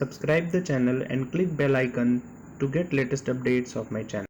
Subscribe the channel and click bell icon to get latest updates of my channel.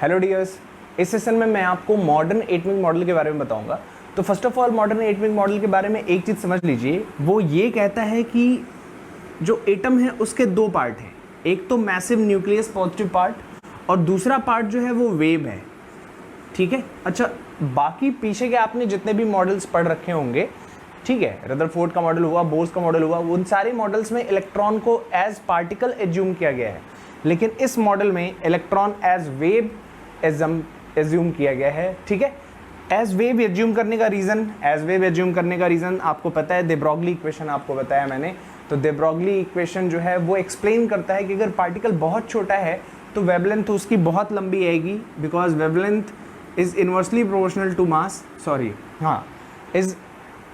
Hello dears, इस session में मैं आपको modern atomic model के बारे में बताऊंगा। तो first of all modern atomic model के बारे में एक चीज़ समझ लीजिए, वो ये कहता है कि जो एटम है उसके दो पार्ट हैं, एक तो मैसिव न्यूक्लियस पॉजिटिव पार्ट और दूसरा पार्ट जो है वो वेव है। ठीक है, अच्छा बाकी पीछे के आपने जितने भी मॉडल्स पढ़ रखे होंगे, ठीक है, रदरफोर्ड का मॉडल हुआ, बोर्स का मॉडल हुआ, उन सारे मॉडल्स में इलेक्ट्रॉन को एज पार्टिकल एज्यूम किया गया है, लेकिन इस मॉडल में इलेक्ट्रॉन एज वेव एज्यूम किया गया है। ठीक है, एज वेव एज्यूम करने का रीज़न आपको पता है, दे ब्रॉगली इक्वेशन आपको बताया मैंने। तो दे ब्रॉगली इक्वेशन जो है वो एक्सप्लेन करता है कि अगर पार्टिकल बहुत छोटा है तो वेवलेंथ उसकी बहुत लंबी आएगी, because wavelength is inversely proportional to mass, is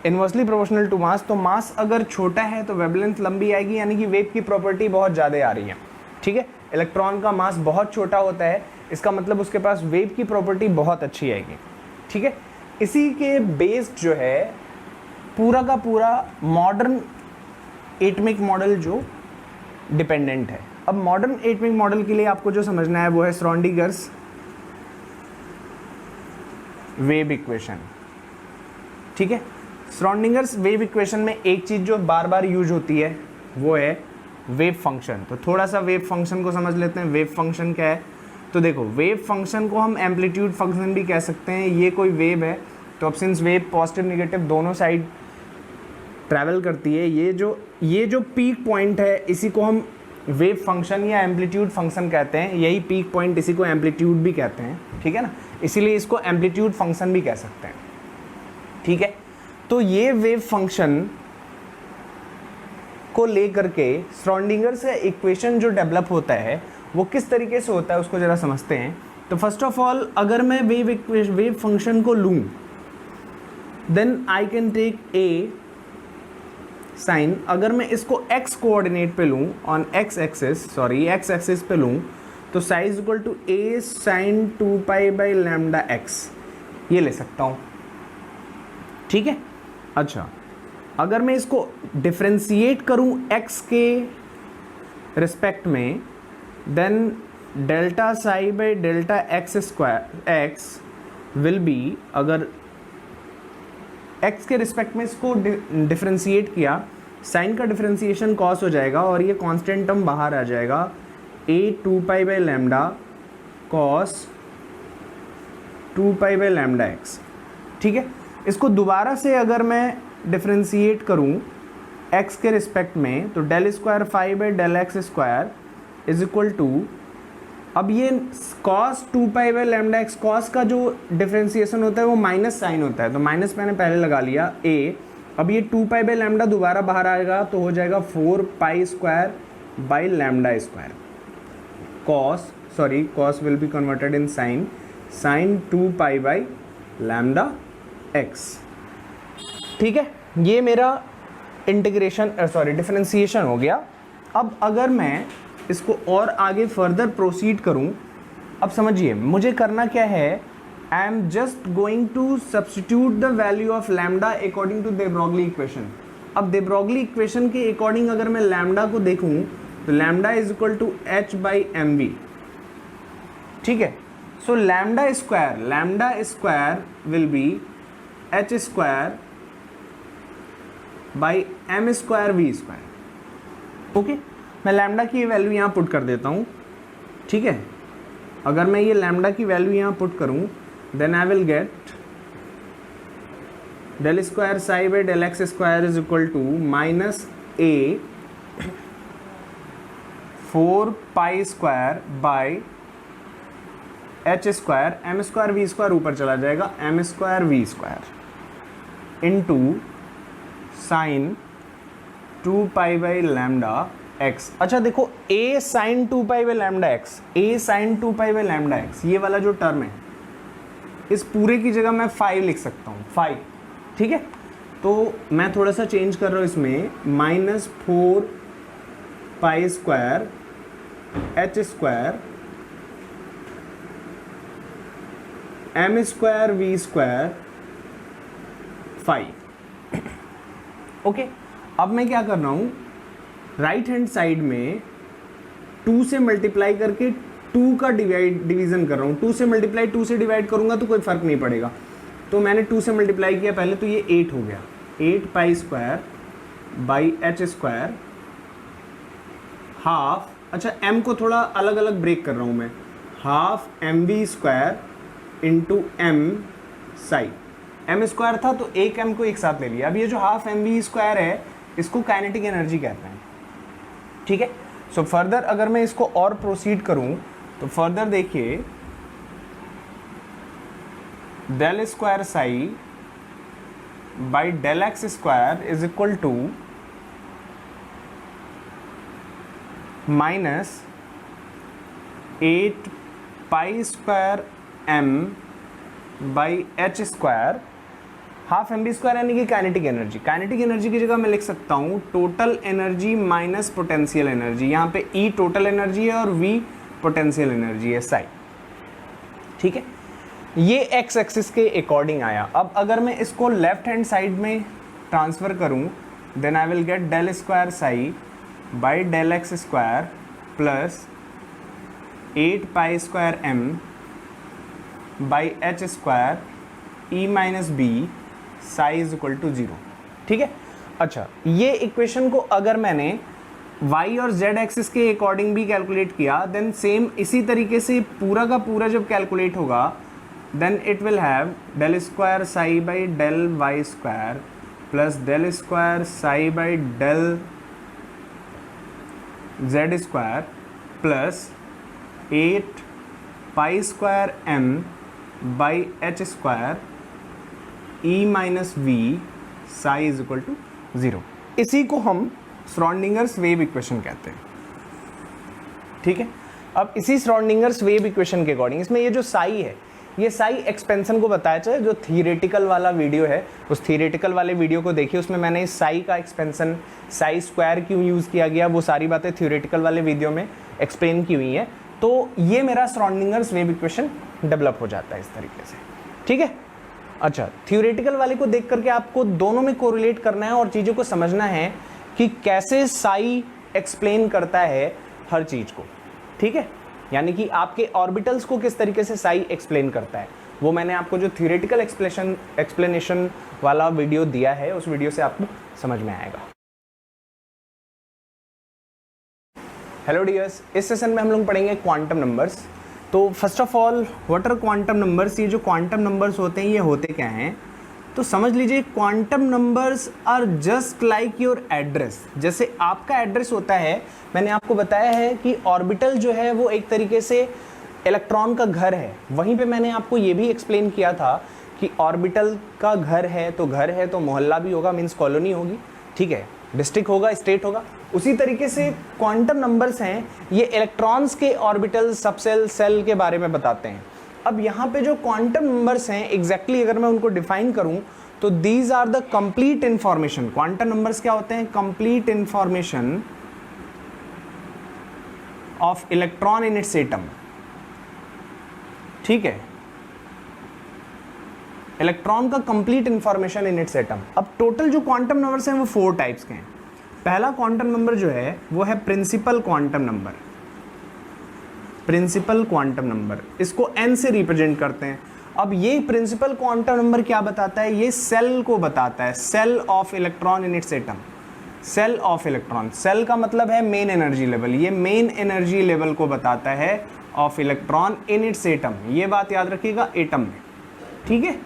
inversely proportional to mass. तो मास अगर छोटा है तो वेवलेंथ लंबी आएगी, यानी कि वेव की प्रॉपर्टी बहुत ज़्यादा आ रही है। ठीक है, इलेक्ट्रॉन का मास बहुत छोटा होता है, इसका मतलब उसके पास वेव की प्रॉपर्टी बहुत अच्छी आएगी। ठीक है, इसी के बेस्ड जो है पूरा का पूरा मॉडर्न एटमिक मॉडल जो डिपेंडेंट है। अब मॉडर्न एटमिक मॉडल के लिए आपको जो समझना है वो है श्रोडिंगर्स वेव इक्वेशन। ठीक है, श्रोडिंगर्स वेव इक्वेशन में एक चीज़ जो बार बार यूज होती है वो है वेव फंक्शन। तो थोड़ा सा वेव फंक्शन को समझ लेते हैं। वेव फंक्शन क्या है? तो देखो, वेव फंक्शन को हम एम्पलीट्यूड फंक्शन भी कह सकते हैं। ये कोई वेव है, तो अब सिंस वेव पॉजिटिव निगेटिव दोनों साइड ट्रैवल करती है, ये जो पीक पॉइंट है इसी को हम वेव फंक्शन या एम्पलीट्यूड फंक्शन कहते हैं। यही पीक पॉइंट, इसी को एम्पलीट्यूड भी कहते हैं। ठीक है ना, इसीलिए इसको एम्पलीट्यूड फंक्शन भी कह सकते हैं। ठीक है, तो ये वेव फंक्शन को लेकर के श्रोडिंगर से इक्वेशन जो डेवलप होता है वो किस तरीके से होता है उसको जरा समझते हैं। तो फर्स्ट ऑफ ऑल अगर मैं वेव फंक्शन को लूं, then I can take a sine. अगर मैं इसको x कोऑर्डिनेट पे लूं, ऑन x एक्सिस पे लूं, तो psi is equal to a sine 2 pi lambda x, ये ले सकता हूं। ठीक है, अच्छा अगर मैं इसको डिफरेंशिएट करूं x के रिस्पेक्ट में, then delta psi by delta x square x will be, अगर x के रिस्पेक्ट में इसको डिफरेंशिएट किया, साइन का डिफरेंशिएशन कॉस हो जाएगा और ये कांस्टेंट टर्म बाहर आ जाएगा, a 2 pi by lambda cos 2 pi by lambda x. ठीक है, इसको दोबारा से अगर मैं डिफरेंशिएट करूं x के रिस्पेक्ट में, तो del square five by del x square is equal to, अब ये cos 2 pi by lambda x, cos का जो डिफरेंशिएशन होता है वो माइनस साइन होता है, तो माइनस मैंने पहले लगा लिया a। अब ये 2 पाई बाई लैम्डा दोबारा बाहर आएगा तो हो जाएगा 4 pi square by lambda square. Cos will be converted in sine 2 pi by lambda x. ठीक है, ये मेरा डिफरेंशिएशन हो गया। अब अगर मैं इसको और आगे फर्दर प्रोसीड करूं, अब समझिए मुझे करना क्या है, I am just going to substitute the value of lambda according to de Broglie equation. अब दे ब्रॉगली इक्वेशन के अकॉर्डिंग अगर मैं लैम्डा को देखूं, तो lambda is equal to h by m v. ठीक है, so lambda square will be h square by m square v square. Okay, मैं लैम्डा की वैल्यू यहाँ पुट कर देता हूँ। ठीक है, अगर मैं ये लैम्डा की वैल्यू यहाँ पुट करूँ, then I will get del square psi by del x square is equal to minus a 4 pi square by h square, m square v square ऊपर चला जाएगा, m square v square into sine 2 pi by lambda x. अच्छा देखो, a sine 2 pi by lambda x, ये वाला जो term है, इस पूरे की जगह मैं 5 लिख सकता हूँ, 5। ठीक है, तो मैं थोड़ा सा चेंज कर रहा हूँ इसमें, minus 4 pi square h square m square v square 5। Okay, अब मैं क्या कर रहा हूँ, राइट हैंड साइड में 2 से मल्टीप्लाई करके 2 का डिवीज़न कर रहा हूँ। 2 से मल्टीप्लाई 2 से डिवाइड करूँगा तो कोई फ़र्क नहीं पड़ेगा, तो मैंने 2 से मल्टीप्लाई किया पहले, तो ये 8 हो गया। 8 pi square by h square half, अच्छा m को थोड़ा अलग अलग ब्रेक कर रहा हूँ मैं, half m v square into m psi. M square था तो एक m को एक साथ ले लिया। अब ये जो हाफ एम वी स्क्वायर है इसको काइनेटिक एनर्जी कहते हैं, ठीक है। सो फर्दर अगर मैं इसको और प्रोसीड करूं तो फर्दर देखिए, del square psi by del x square is equal to minus 8 pi square m by h square half m b square, यानी कि काइनेटिक एनर्जी। काइनेटिक एनर्जी की जगह मैं लिख सकता हूँ total energy minus potential energy. यहाँ पे E टोटल एनर्जी है और V पोटेंशियल एनर्जी है साई, ठीक है। ये एक्स एक्सिस के अकॉर्डिंग आया। अब अगर मैं इसको लेफ्ट हैंड साइड में ट्रांसफ़र करूँ, then I will get del square psi by del x square plus 8 pi square m by h square E minus b psi is equal to 0, ठीक है। अच्छा, ये इक्वेशन को अगर मैंने y और z एक्सिस के अकॉर्डिंग भी कैलकुलेट किया, देन सेम इसी तरीके से पूरा का पूरा जब कैलकुलेट होगा, then it will have del square psi by del y square plus del square psi by del z square plus 8 pi square m by h square E minus V psi is equal to 0। इसी को हम Schrödinger's wave equation कहते हैं, ठीक है। अब इसी Schrödinger's wave equation के अकॉर्डिंग इसमें ये जो साई है, ये साई एक्सपेंशन को बताया जाए। जो थियोरेटिकल वाला वीडियो है उस थियोरेटिकल वाले वीडियो को देखिए, उसमें मैंने इस साई का एक्सपेंशन, साई स्क्वायर क्यों यूज़ किया गया, वो सारी बातें थियोरेटिकल वाले वीडियो में एक्सप्लेन की हुई हैं। तो ये मेरा श्रोडिंगर्स वेव इक्वेशन डेवलप हो जाता है इस तरीके से, ठीक है। अच्छा, थियोरेटिकल वाले को देख करके आपको दोनों में कोरिलेट करना है और चीज़ों को समझना है कि कैसे साई एक्सप्लेन करता है हर चीज़ को, ठीक है। यानी कि आपके ऑर्बिटल्स को किस तरीके से साई एक्सप्लेन करता है, वो मैंने आपको जो थियोरेटिकल एक्सप्लेनेशन वाला वीडियो दिया है उस वीडियो से आपको समझ में आएगा। हेलो डियर्स, इस सेशन में हम लोग पढ़ेंगे क्वांटम नंबर्स। तो first of all, what are quantum numbers? ये जो क्वांटम नंबर्स होते हैं ये होते क्या हैं? तो समझ लीजिए, quantum numbers are just like your address. जैसे आपका एड्रेस होता है, मैंने आपको बताया है कि ऑर्बिटल जो है वो एक तरीके से इलेक्ट्रॉन का घर है। वहीं पे मैंने आपको ये भी एक्सप्लेन किया था कि ऑर्बिटल का घर है तो मोहल्ला भी होगा, मीन्स कॉलोनी होगी, ठीक है, डिस्ट्रिक्ट होगा, स्टेट होगा। उसी तरीके से क्वांटम नंबर्स हैं, ये इलेक्ट्रॉन्स के ऑर्बिटल, सबसेल, सेल के बारे में बताते हैं। अब यहाँ पे जो क्वांटम नंबर्स हैं एग्जैक्टली अगर मैं उनको डिफाइन करूँ तो these are the complete information. Quantum numbers क्या होते हैं? Complete information of electron in its atom, ठीक है, इलेक्ट्रॉन का complete information in its atom. अब टोटल जो क्वांटम नंबर्स हैं वो 4 टाइप्स के हैं। पहला क्वांटम नंबर जो है वो है principal quantum number. Principal quantum number, इसको n से रिप्रेजेंट करते हैं। अब ये प्रिंसिपल क्वांटम नंबर क्या बताता है? ये सेल को बताता है, shell of electron in its atom. Shell of electron, shell का मतलब है मेन एनर्जी लेवल। ये मेन एनर्जी लेवल को बताता है of electron in its atom. ये बात याद रखिएगा, एटम में, ठीक है।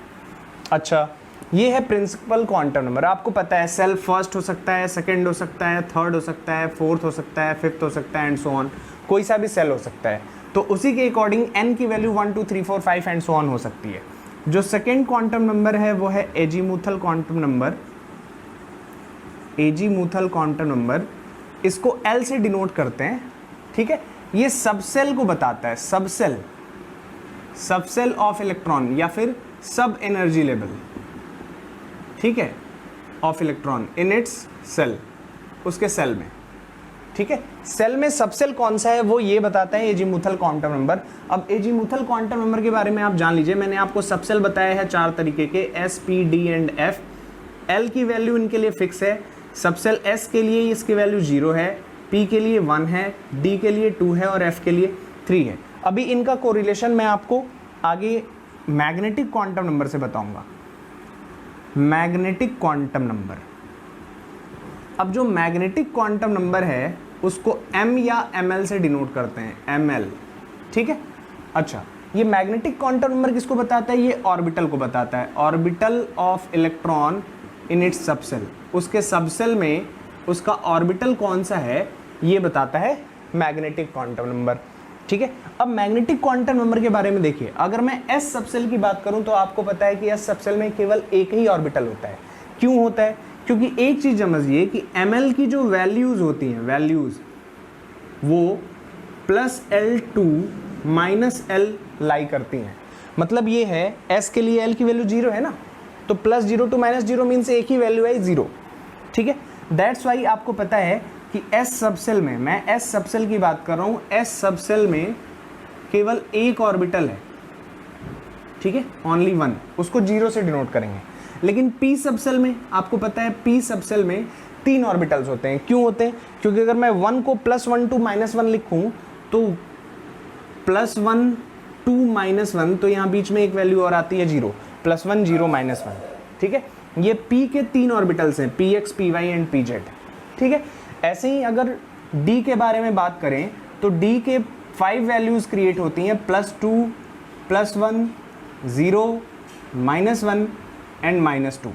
अच्छा, ये है प्रिंसिपल क्वांटम नंबर। आपको पता है सेल फर्स्ट हो सकता है, सेकंड हो सकता है, थर्ड हो सकता है, फोर्थ हो सकता है, फिफ्थ हो सकता है, एंड सो ऑन। कोई सा भी सेल हो सकता है। तो उसी के अकॉर्डिंग n की वैल्यू 1 2 3 4 5 एंड सो ऑन हो सकती है। जो सेकेंड क्वांटम नंबर है वो है azimuthal quantum number. Azimuthal quantum number, इसको L से डिनोट करते हैं, ठीक है। ये सबसेल को बताता है, सबसेल, सबसेल ऑफ इलेक्ट्रॉन या फिर सब एनर्जी लेवल, ठीक है, of electron in its shell, उसके सेल में, ठीक है। सेल में सबसेल कौन सा है वो ये बताता है एजीमुथल क्वांटम नंबर। अब एजीमुथल क्वांटम नंबर के बारे में आप जान लीजिए। मैंने आपको सबसेल बताया है 4 तरीके के, S, P, D and F। L की वैल्यू इनके लिए फिक्स है, सबसेल S के लिए इसकी वैल्यू 0 है, P के लिए 1 है, D के लिए 2 है और F के लिए 3 है। अभी इनका कोरिलेशन मैं आपको आगे मैग्नेटिक क्वांटम नंबर से बताऊंगा। मैग्नेटिक क्वांटम नंबर, अब जो मैग्नेटिक क्वांटम नंबर है उसको M या ML से डिनोट करते हैं, ML, ठीक है। अच्छा, ये मैग्नेटिक क्वांटम नंबर किसको बताता है? ये ऑर्बिटल को बताता है, orbital of electron in it's subshell. उसके सबसेल में उसका ऑर्बिटल कौन सा है ये बताता है मैग्नेटिक क्वांटम नंबर, ठीक है। अब मैग्नेटिक क्वांटम नंबर के बारे में देखिए, अगर मैं S सबसेल की बात करूं तो आपको पता है कि S सबसेल में केवल एक ही ऑर्बिटल होता है। क्यों होता है? क्योंकि एक चीज समझिए कि ML की जो वैल्यूज होती हैं, वैल्यूज वो +L2 -L लाई करती हैं। मतलब ये है S के लिए L की वैल्यू 0 है ना, तो +0 to -0 मीन्स एक ही वैल्यू है 0, ठीक है। दैट्स वाई आपको पता है कि S सबसेल में, मैं S सबसेल की बात कर रहा हूँ, S सबसेल में केवल एक ऑर्बिटल है, ठीक है, ओनली 1, उसको 0 से डिनोट करेंगे। लेकिन P सबसेल में आपको पता है P सबसेल में 3 ऑर्बिटल्स होते हैं। क्यों होते हैं? क्योंकि अगर मैं 1 को +1 to -1 लिखूं तो +1 to -1, तो यहाँ बीच में एक वैल्यू और आती है 0, +1 0 -1, ठीक है। ये P के 3 ऑर्बिटल्स हैं, PX, PY एंड PZ, ठीक है। ऐसे ही अगर D के बारे में बात करें तो D के 5 वैल्यूज क्रिएट होती हैं, +2 +1 0 -1 एंड -2,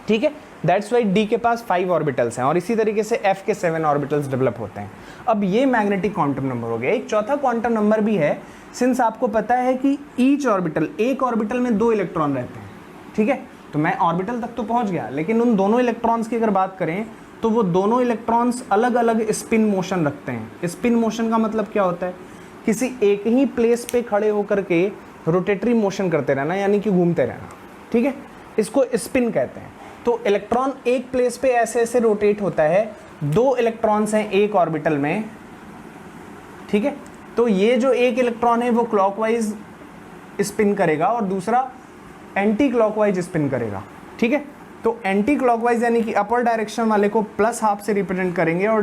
ठीक है। दैट्स वाई D के पास 5 ऑर्बिटल्स हैं और इसी तरीके से F के 7 ऑर्बिटल्स डेवलप होते हैं। अब ये मैग्नेटिक क्वांटम नंबर हो गया। एक चौथा क्वांटम नंबर भी है, सिंस आपको पता है कि ईच ऑर्बिटल, एक ऑर्बिटल में 2 इलेक्ट्रॉन रहते हैं, ठीक है। तो मैं ऑर्बिटल तक तो पहुंच गया, लेकिन उन दोनों इलेक्ट्रॉन्स की अगर बात करें तो वो दोनों इलेक्ट्रॉन्स अलग अलग स्पिन मोशन रखते हैं। स्पिन मोशन का मतलब क्या होता है? किसी एक ही प्लेस पे खड़े होकर के रोटेटरी मोशन करते रहना, यानी कि घूमते रहना, ठीक है, इसको स्पिन कहते हैं। तो इलेक्ट्रॉन एक प्लेस पे ऐसे ऐसे रोटेट होता है, 2 इलेक्ट्रॉन्स हैं एक ऑर्बिटल में, ठीक है। तो ये जो एक इलेक्ट्रॉन है वो क्लॉकवाइज स्पिन करेगा और दूसरा एंटी क्लॉकवाइज स्पिन करेगा, ठीक है। तो एंटी क्लॉकवाइज यानी कि अपर डायरेक्शन वाले को +12 से रिप्रेजेंट करेंगे और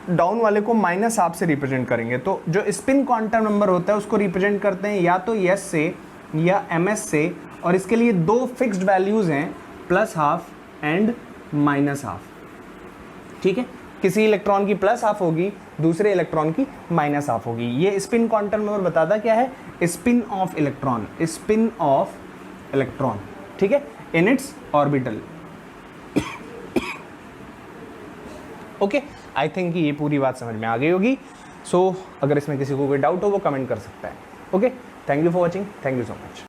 डाउन वाले को -12 से रिप्रेजेंट करेंगे। तो जो स्पिन क्वांटम नंबर होता है उसको रिप्रेजेंट करते हैं या तो S से या MS से, और इसके लिए 2 फिक्स्ड वैल्यूज हैं, +12 एंड -12, ठीक है। किसी इलेक्ट्रॉन की +12 होगी, दूसरे इलेक्ट्रॉन की -12 होगी। ये स्पिन क्वांटम नंबर बताता क्या है? Spin off electron, spin off electron, ठीक है, in its orbital. Okay, I think ये पूरी बात समझ में आ गई होगी। सो अगर इसमें किसी को कोई डाउट हो वो कमेंट कर सकता है। Okay, thank you for watching, thank you so much.